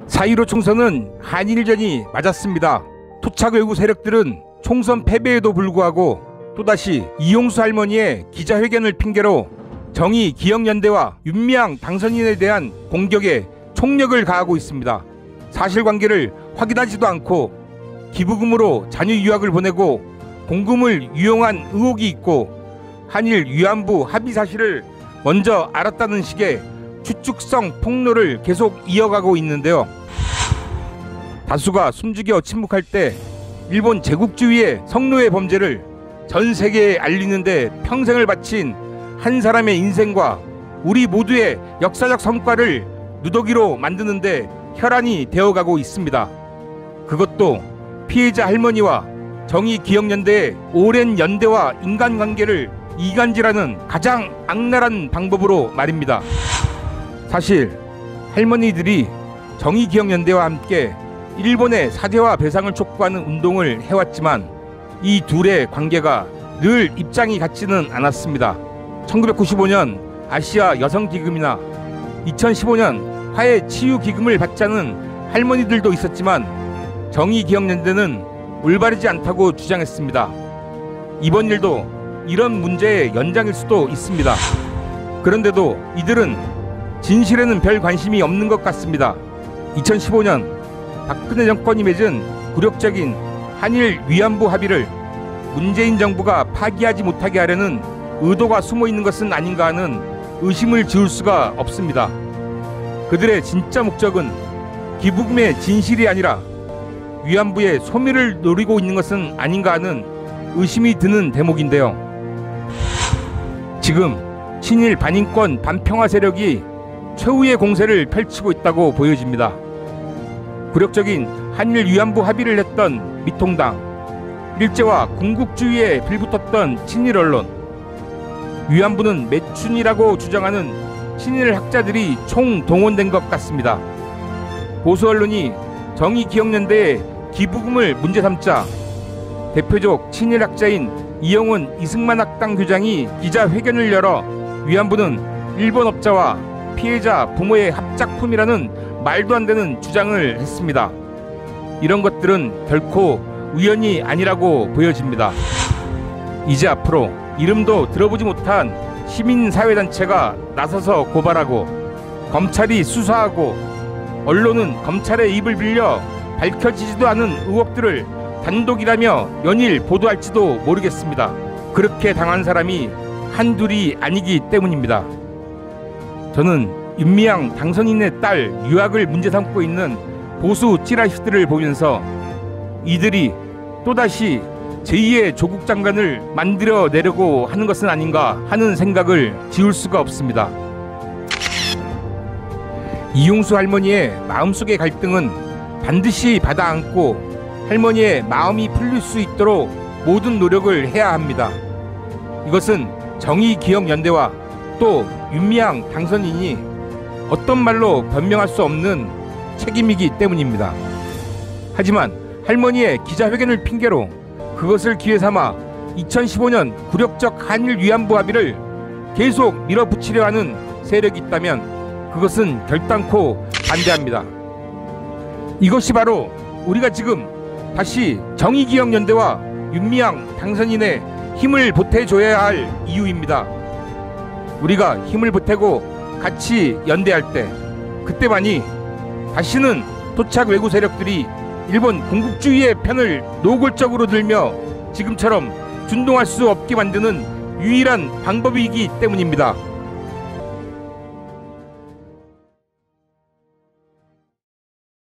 4.15 총선은 한일전이 맞았습니다. 토착 외구 세력들은 총선 패배에도 불구하고 또다시 이용수 할머니의 기자회견을 핑계로 정의기억연대와 윤미향 당선인에 대한 공격에 총력을 가하고 있습니다. 사실관계를 확인하지도 않고 기부금으로 자녀 유학을 보내고 공금을 유용한 의혹이 있고 한일 위안부 합의 사실을 먼저 알았다는 식의 추측성 폭로를 계속 이어가고 있는데요. 다수가 숨죽여 침묵할 때 일본 제국주의의 성노예 범죄를 전 세계에 알리는데 평생을 바친 한 사람의 인생과 우리 모두의 역사적 성과를 누더기로 만드는데 혈안이 되어가고 있습니다. 그것도 피해자 할머니와 정의기억연대의 오랜 연대와 인간관계를 이간질하는 가장 악랄한 방법으로 말입니다. 사실 할머니들이 정의기억연대와 함께 일본의 사죄와 배상을 촉구하는 운동을 해왔지만 이 둘의 관계가 늘 입장이 같지는 않았습니다. 1995년 아시아 여성기금이나 2015년 화해치유기금을 받자는 할머니들도 있었지만 정의기억연대는 올바르지 않다고 주장했습니다. 이번 일도 이런 문제의 연장일 수도 있습니다. 그런데도 이들은 진실에는 별 관심이 없는 것 같습니다. 2015년 박근혜 정권이 맺은 굴욕적인 한일 위안부 합의를 문재인 정부가 파기하지 못하게 하려는 의도가 숨어 있는 것은 아닌가 하는 의심을 지울 수가 없습니다. 그들의 진짜 목적은 기부금의 진실이 아니라 위안부의 소멸을 노리고 있는 것은 아닌가 하는 의심이 드는 대목인데요. 지금 친일 반인권 반평화 세력이 최후의 공세를 펼치고 있다고 보여집니다. 굴욕적인 한일 위안부 합의를 했던 미통당, 일제와 군국주의에 빌붙었던 친일 언론, 위안부는 매춘이라고 주장하는 친일 학자들이 총동원된 것 같습니다. 보수 언론이 정의기억연대의 기부금을 문제 삼자 대표적 친일 학자인 이영훈 이승만 학당 교장이 기자회견을 열어 위안부는 일본 업자와 피해자 부모의 합작품이라는 말도 안 되는 주장을 했습니다. 이런 것들은 결코 우연이 아니라고 보여집니다. 이제 앞으로 이름도 들어보지 못한 시민사회단체가 나서서 고발하고 검찰이 수사하고 언론은 검찰의 입을 빌려 밝혀지지도 않은 의혹들을 단독이라며 연일 보도할지도 모르겠습니다. 그렇게 당한 사람이 한둘이 아니기 때문입니다. 저는 윤미향 당선인의 딸 유학을 문제 삼고 있는 보수 찌라시들을 보면서 이들이 또다시 제2의 조국 장관을 만들어내려고 하는 것은 아닌가 하는 생각을 지울 수가 없습니다. 이용수 할머니의 마음속의 갈등은 반드시 받아안고 할머니의 마음이 풀릴 수 있도록 모든 노력을 해야 합니다. 이것은 정의기억연대와 또 윤미향 당선인이 어떤 말로 변명할 수 없는 책임이기 때문입니다. 하지만 할머니의 기자회견을 핑계로 그것을 기회 삼아 2015년 굴욕적 한일 위안부 합의를 계속 밀어붙이려 하는 세력이 있다면 그것은 결단코 반대합니다. 이것이 바로 우리가 지금 다시 정의기억연대와 윤미향 당선인의 힘을 보태줘야 할 이유입니다. 우리가 힘을 보태고 같이 연대할 때 그때만이 다시는 토착 외구 세력들이 일본 군국주의의 편을 노골적으로 들며 지금처럼 준동할 수 없게 만드는 유일한 방법이기 때문입니다.